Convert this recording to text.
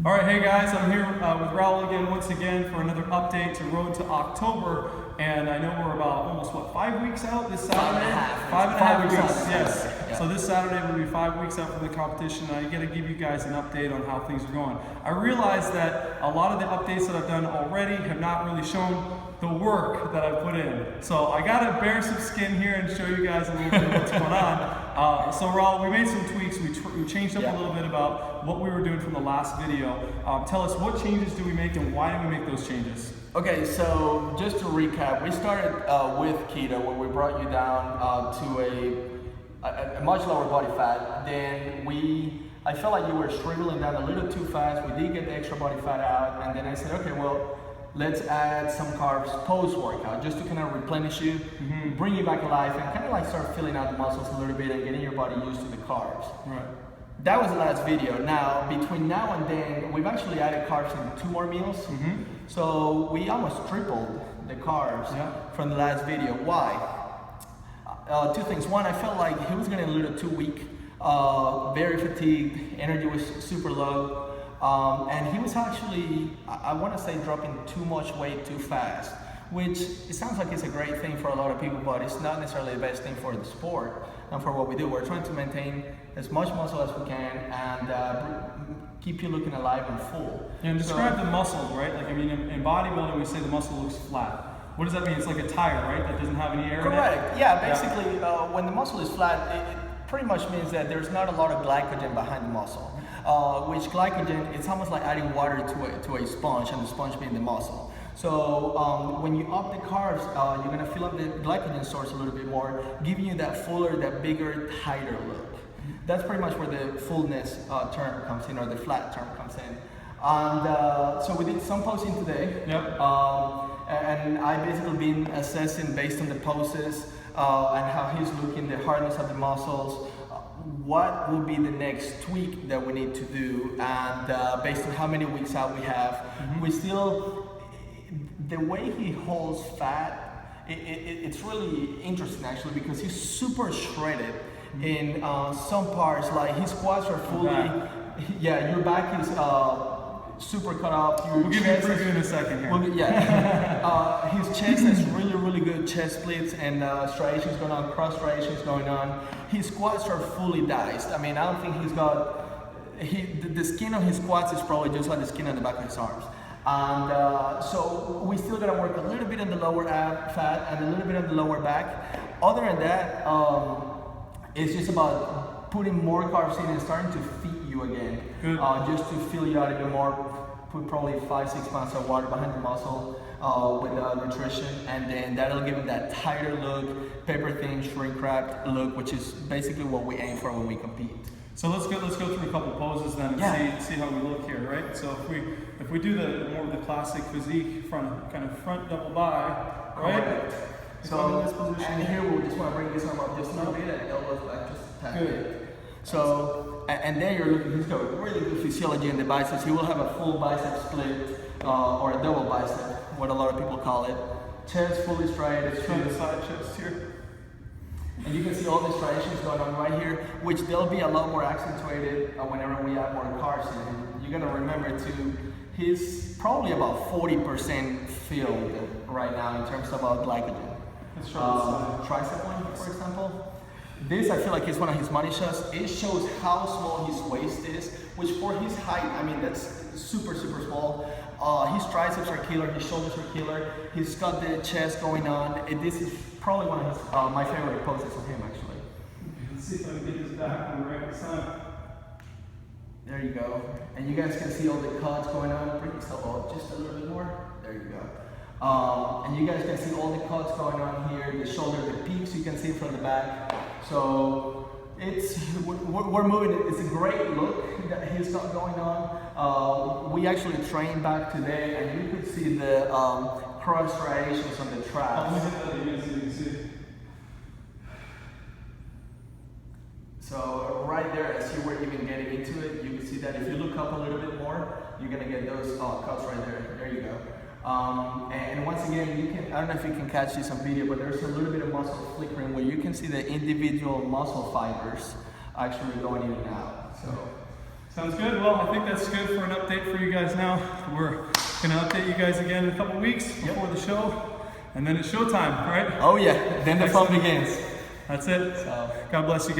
All right, hey guys, I'm here with Raul again, once again, for another update to Road to October. And I know we're about almost, 5 weeks out this Saturday? 5.5 weeks, yes. Yeah. So this Saturday will be 5 weeks out from the competition, and I got to give you guys an update on how things are going. I realize that a lot of the updates that I've done already have not really shown the work that I put in. So I got to bear some skin here and show you guys a little bit of what's going on. So Raul, we made some tweaks. We changed up a little bit about what we were doing from the last video. Tell us, what changes do we make and why do we make those changes? Okay, so just to recap, we started with keto, where we brought you down to a much lower body fat. Then I felt like you were shriveling down a little too fast. We did get the extra body fat out, and then I said, okay, well, let's add some carbs post-workout just to kind of replenish you, bring you back alive, and kind of like start filling out the muscles a little bit and getting your body used to the carbs. Right. That was the last video. Now, between now and then, we've actually added carbs in 2 more meals. So we almost tripled the carbs from the last video. Why? 2 things. One, I felt like he was getting a little too weak, very fatigued, energy was super low. And he was actually, I want to say, dropping too much weight too fast, which it sounds like it's a great thing for a lot of people, but it's not necessarily the best thing for the sport and for what we do. We're trying to maintain as much muscle as we can and keep you looking alive and full. And describe the muscles, right? Like, I mean, in bodybuilding, we say the muscle looks flat. What does that mean? It's like a tire, right? That doesn't have any air in it? Correct. Yeah, basically, when the muscle is flat, it pretty much means that there's not a lot of glycogen behind the muscle. Which glycogen, it's almost like adding water to a sponge, and the sponge being the muscle. So when you up the carbs, you're gonna fill up the glycogen source a little bit more, giving you that fuller, that bigger, tighter look. That's pretty much where the fullness term comes in, or the flat term comes in. And so we did some posing today. And I basically been assessing based on the poses and how he's looking, the hardness of the muscles, what will be the next tweak that we need to do, and based on how many weeks out we have. We still, the way he holds fat, it's really interesting actually, because he's super shredded in some parts. Like his quads are fully, your back is super cut up. We'll give you a preview in a second here. His chest has really good chest splits and striations going on, cross striations going on. His quads are fully diced. I mean, I don't think he's got, the skin on his quads is probably just like the skin on the back of his arms. And so we still gotta work a little bit on the lower ab fat and a little bit on the lower back. Other than that, it's just about putting more carbs in and starting to feed you again. Just to fill you out a bit more, put probably 5-6 pounds of water behind the muscle with nutrition, and then that'll give it that tighter look, paper thin, shrink wrapped look, which is basically what we aim for when we compete. So let's go through a couple poses then and see how we look here, right? So if we do the more of the classic physique kind of front double bi, right? So in this position, and here we just want to bring this arm up just a little bit and elbows back just a tad bit. So, and then you're looking, he's got really good physiology in the biceps. He will have a full bicep split, or a double bicep, what a lot of people call it. Chest fully striated. Let's try the side chest here. And you can see all the striations going on right here, which they'll be a lot more accentuated whenever we add more carbs in. You're gonna remember too, he's probably about 40% filled right now in terms of glycogen. Let's try tricep one, for example. This, I feel like, is one of his money shots. It shows how small his waist is, which for his height, I mean, that's super small. His triceps are killer, his shoulders are killer. He's got the chest going on. And this is probably one of his, my favorite poses of him, actually. Let's see if I can get his back on the right side. There you go. And you guys can see all the cuts going on. Bring yourself up just a little bit more. There you go. And you guys can see all the cuts going on here, the shoulder, the peaks you can see from the back. So we're moving. It's a great look that he's got going on. We actually trained back today, and you could see the cross striations on the traps. So right there, as you were even getting into it, you can see that if you look up a little bit more, you're gonna get those cuts right there. There you go. And once again, you can, I don't know if you can catch this on video, but there's a little bit of muscle flickering where you can see the individual muscle fibers actually going in and out. So Sounds good. Well, I think that's good for an update for you guys now. We're going to update you guys again in a couple weeks before the show. And then it's showtime, right? Oh yeah, then the fun begins. That's it. So. God bless you guys.